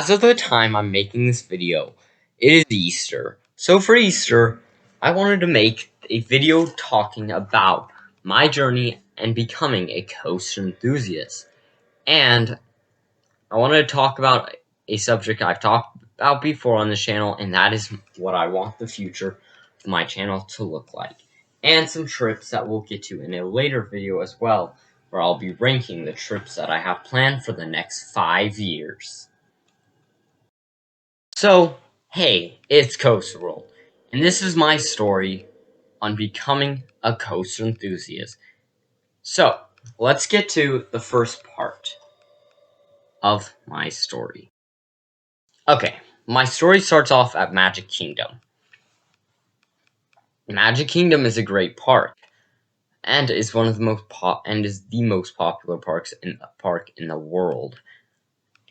As of the time I'm making this video, it is Easter. So for Easter, I wanted to make a video talking about my journey and becoming a coaster enthusiast. And I wanted to talk about a subject I've talked about before on the channel, and that is what I want the future of my channel to look like. And some trips that we'll get to in a later video as well, where I'll be ranking the trips that I have planned for the next 5 years. So, hey, it's Coaster World, and this is my story on becoming a coaster enthusiast. So, let's get to the first part of my story. Okay, my story starts off at Magic Kingdom. Magic Kingdom is a great park, and is one of the most popular parks in the world.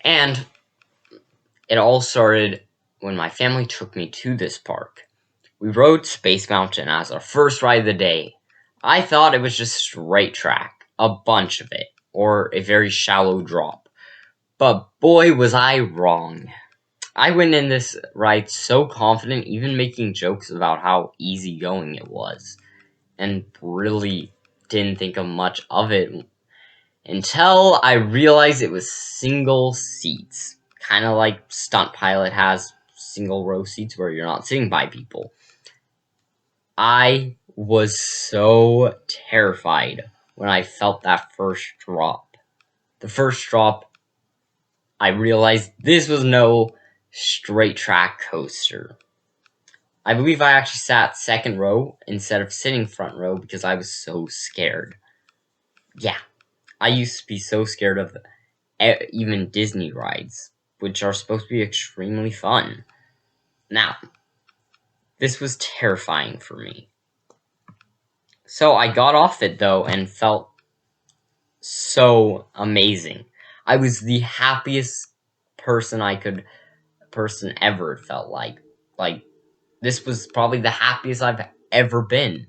And it all started when my family took me to this park. We rode Space Mountain as our first ride of the day. I thought it was just straight track, a bunch of it, or a very shallow drop. But boy was I wrong. I went in this ride so confident, even making jokes about how easygoing it was, and really didn't think of much of it until I realized it was single seats. Kind of like Stunt Pilot has single row seats where you're not sitting by people. I was so terrified when I felt that first drop. The first drop, I realized this was no straight track coaster. I believe I actually sat second row instead of sitting front row because I was so scared. Yeah, I used to be so scared of even Disney rides, which are supposed to be extremely fun. Now, this was terrifying for me. So I got off it though and felt so amazing. I was the happiest person ever felt like. Like, this was probably the happiest I've ever been.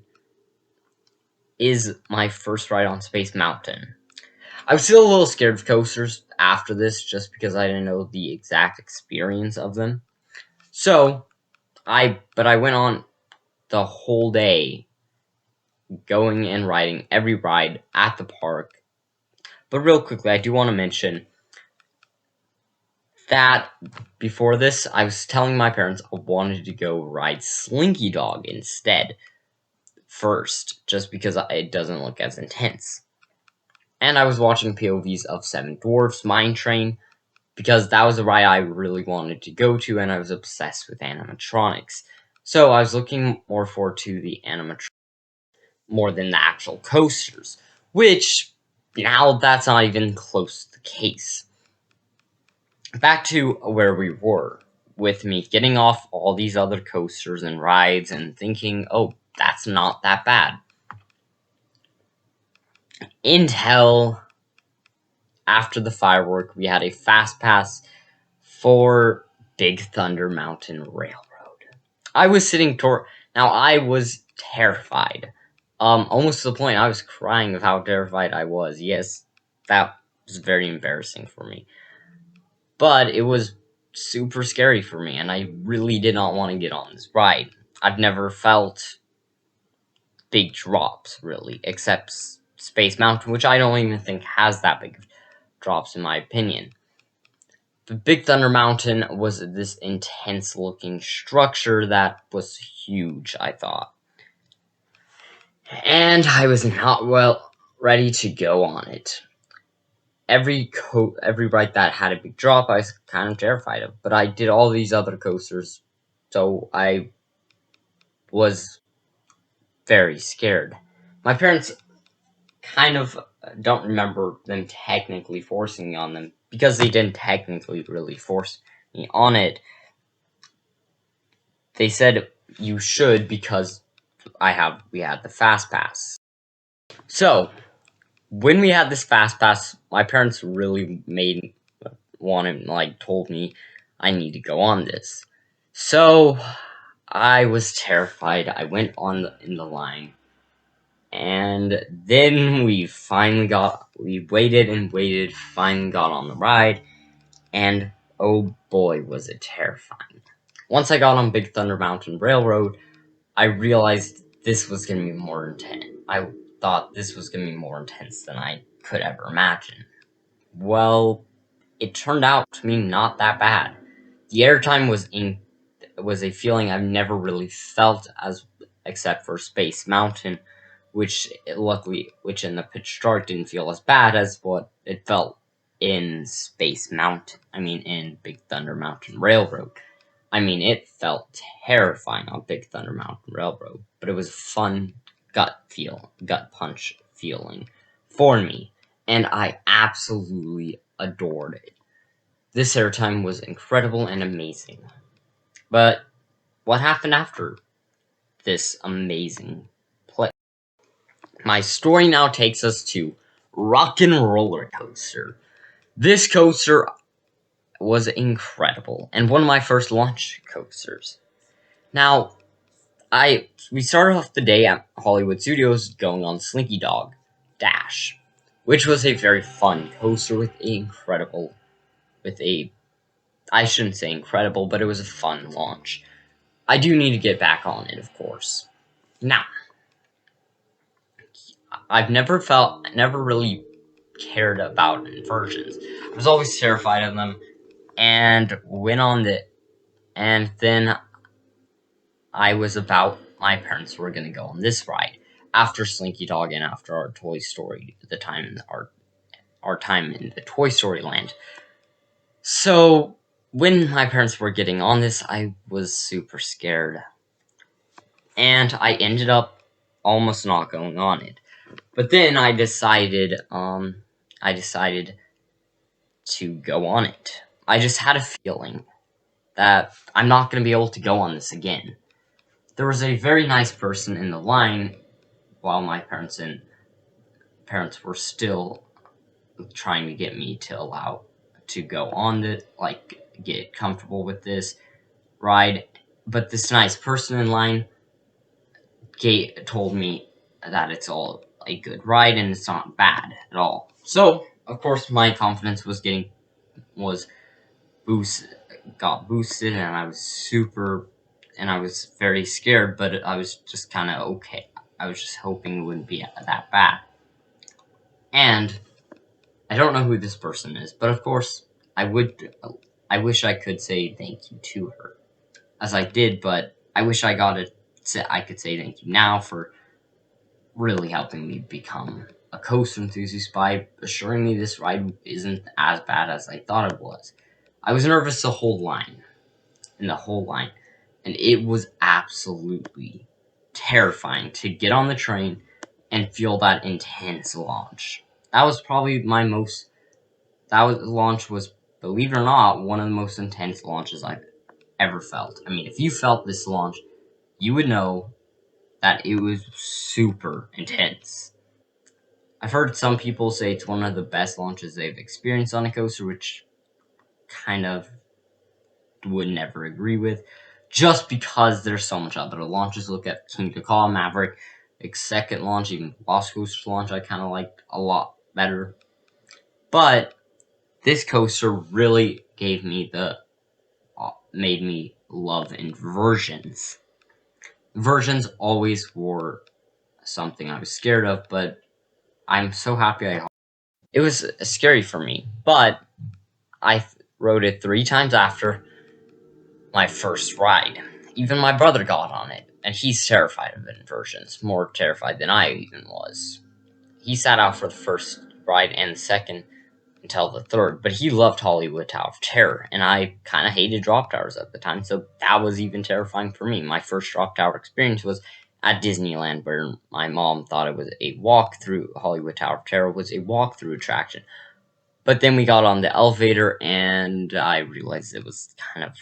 Is my first ride on Space Mountain. I was still a little scared of coasters after this just because I didn't know the exact experience of them. So, I went on the whole day going and riding every ride at the park. But real quickly, I do want to mention that before this, I was telling my parents I wanted to go ride Slinky Dog instead first, just because it doesn't look as intense. And I was watching POVs of Seven Dwarfs Mine Train, because that was a ride I really wanted to go to, and I was obsessed with animatronics. So I was looking more forward to the animatronics more than the actual coasters, which, now that's not even close to the case. Back to where we were, with me getting off all these other coasters and rides and thinking, oh, that's not that bad. Until after the firework, we had a fast pass for Big Thunder Mountain Railroad. I was sitting now I was terrified. Almost to the point I was crying of how terrified I was. Yes, that was very embarrassing for me. But it was super scary for me, and I really did not want to get on this ride. I've never felt big drops, really, except Space Mountain, which I don't even think has that big of drops in my opinion. The Big Thunder Mountain was this intense-looking structure that was huge, I thought. And I was not ready to go on it. Every ride that had a big drop, I was kind of terrified of. But I did all these other coasters, so I was very scared. My parents kind of don't remember them technically forcing me on them, because they didn't technically really force me on it. They said you should because we had the fast pass. So when we had this fast pass, my parents really told me I need to go on this. So I was terrified. I went in the line, and then we waited and waited, finally got on the ride, and oh boy, was it terrifying. Once I got on Big Thunder Mountain Railroad, I realized this was going to be more intense. I thought this was going to be more intense than I could ever imagine. Well, it turned out to me not that bad. The airtime was a feeling I've never really felt, except for Space Mountain, which in the pitch dark didn't feel as bad as what it felt in Space Mountain. In Big Thunder Mountain Railroad. It felt terrifying on Big Thunder Mountain Railroad, but it was a fun gut punch feeling for me, and I absolutely adored it. This airtime was incredible and amazing. But what happened after this amazing play? My story now takes us to Rockin Roller Coaster. This coaster was incredible, and one of my first launch coasters. Now, we started off the day at Hollywood Studios going on Slinky Dog Dash, which was a very fun coaster I shouldn't say incredible, but it was a fun launch. I do need to get back on it, of course. Now, I've never really cared about inversions. I was always terrified of them, and went on it, and then my parents were gonna go on this ride after Slinky Dog and after our Toy Story, our time in the Toy Story Land. So when my parents were getting on this, I was super scared, and I ended up almost not going on it. But then I decided to go on it. I just had a feeling that I'm not going to be able to go on this again. There was a very nice person in the line while my parents were still trying to get me to allow to go on it, get comfortable with this ride. But this nice person in line told me that it's all a good ride and it's not bad at all. So, of course, my confidence got boosted, and I was very scared, but I was just kind of okay. I was just hoping it wouldn't be that bad. And I don't know who this person is, but of course, I wish I could say thank you to her, as I did, but I wish I could say thank you now for really helping me become a coaster enthusiast by assuring me this ride isn't as bad as I thought it was. I was nervous the whole line, and it was absolutely terrifying to get on the train and feel that intense launch. Launch was, believe it or not, one of the most intense launches I've ever felt. If you felt this launch, you would know that it was super intense. I've heard some people say it's one of the best launches they've experienced on a coaster, which kind of would never agree with, just because there's so much other launches. Look at King Ka Maverick, its second launch, even Lost Coaster's launch I kind of liked a lot better. But this coaster really made me love inversions. Inversions always were something I was scared of, but I'm so happy it was scary for me, but I rode it 3 times after my first ride. Even my brother got on it, and he's terrified of inversions, more terrified than I even was. He sat out for the first ride and the second until the third, but he loved Hollywood Tower of Terror, and I kind of hated drop towers at the time, so that was even terrifying for me. My first drop tower experience was at Disneyland, where my mom thought it was a walk-through. Hollywood Tower of Terror was a walk-through attraction. But then we got on the elevator, and I realized it was kind of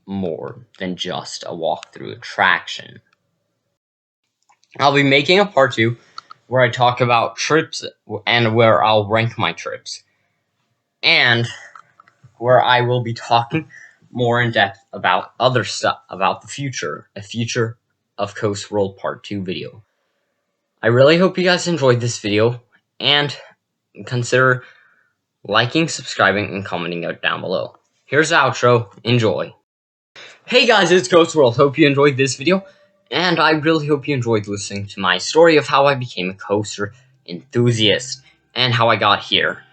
more than just a walk-through attraction. I'll be making a part 2 where I talk about trips and where I'll rank my trips, and where I will be talking more in depth about other stuff, about the future, a future of Coast World Part 2 video. I really hope you guys enjoyed this video, and consider liking, subscribing, and commenting out down below. Here's the outro. Enjoy. Hey guys, it's Ghost World. Hope you enjoyed this video, and I really hope you enjoyed listening to my story of how I became a coaster enthusiast and how I got here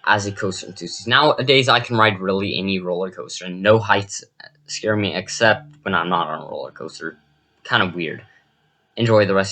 as a coaster enthusiast. Nowadays, I can ride really any roller coaster, and no heights scare me except when I'm not on a roller coaster. Kind of weird. Enjoy the rest.